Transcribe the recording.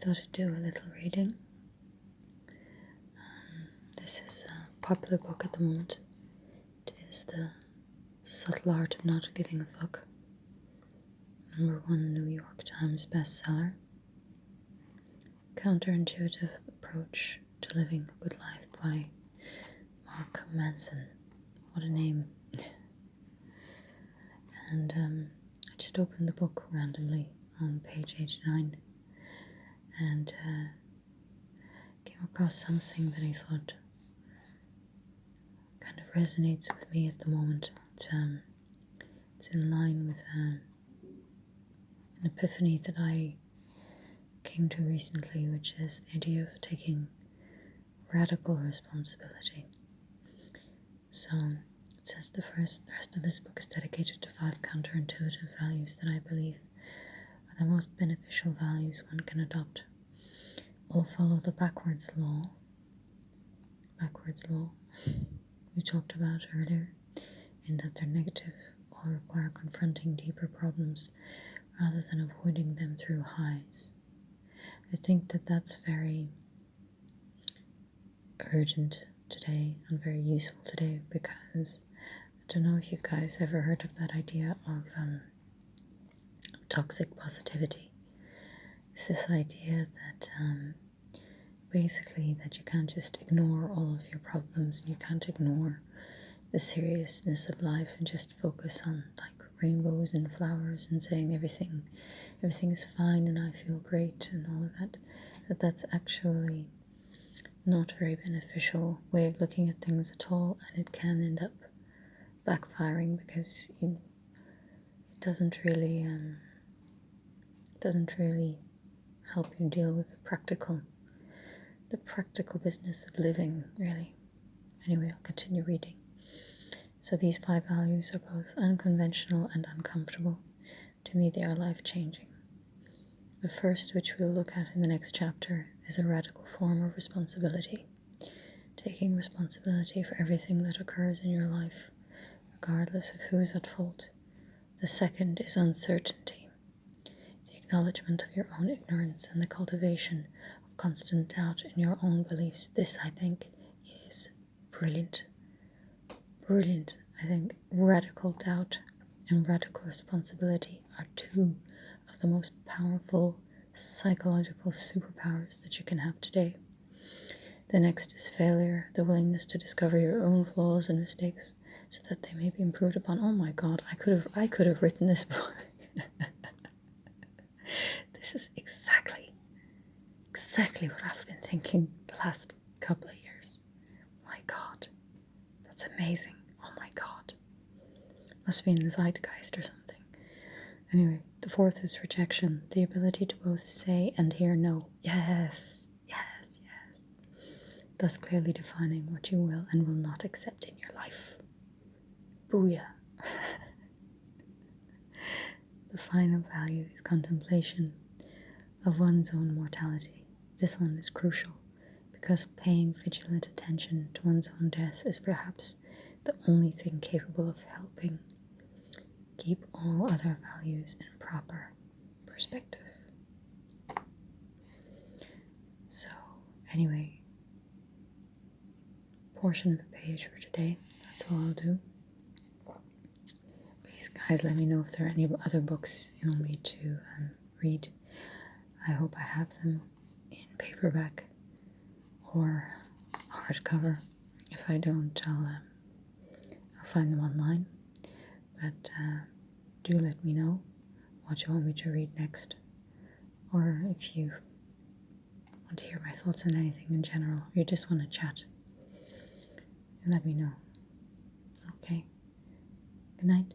thought I'd do a little reading. This is a popular book at the moment. It is the Subtle Art of Not Giving a Fuck. #1 New York Times bestseller. Counterintuitive Approach to Living a Good Life by Mark Manson. What a name. And I just opened the book randomly on page 89 and came across something that I thought kind of resonates with me at the moment. It's in line with an epiphany that I came to recently, which is the idea of taking radical responsibility. So it says the rest of this book is dedicated to 5 counterintuitive values that I believe are the most beneficial values one can adopt. All follow the backwards law we talked about earlier, in that they're negative or require confronting deeper problems rather than avoiding them through highs. I think that that's very urgent today and very useful today, because I don't know if you guys ever heard of that idea of toxic positivity. It's this idea that basically that you can't just ignore all of your problems, and you can't ignore the seriousness of life and just focus on like rainbows and flowers and saying everything is fine and I feel great and all of that. That's actually not a very beneficial way of looking at things at all, and it can end up backfiring because it doesn't really help you deal with the practical business of living, really. Anyway, I'll continue reading. So these 5 values are both unconventional and uncomfortable. To me, they are life-changing. The first, which we'll look at in the next chapter, is a radical form of responsibility. Taking responsibility for everything that occurs in your life, regardless of who's at fault. The second is uncertainty. The acknowledgement of your own ignorance and the cultivation of constant doubt in your own beliefs. This, I think, is brilliant. Brilliant. I think radical doubt and radical responsibility are 2 of the most powerful psychological superpowers that you can have today. The next is failure, the willingness to discover your own flaws and mistakes so that they may be improved upon. Oh my God, I could have written this book. This is exactly what I've been thinking the last couple of years. My God, that's amazing. Oh my God. Must be in the zeitgeist or something. Anyway, the 4th is rejection, the ability to both say and hear no. Yes. Thus clearly defining what you will and will not accept in your life. Booyah. The final value is contemplation of one's own mortality. This one is crucial, because paying vigilant attention to one's own death is perhaps the only thing capable of helping keep all other values in proper perspective. So, anyway, portion of the page for today. That's all I'll do. Please, guys, let me know if there are any other books you want me to read. I hope I have them in paperback or hardcover. If I don't, I'll find them online. But do let me know what you want me to read next, or if you want to hear my thoughts on anything in general, or you just want to chat. Let me know. Okay. Good night.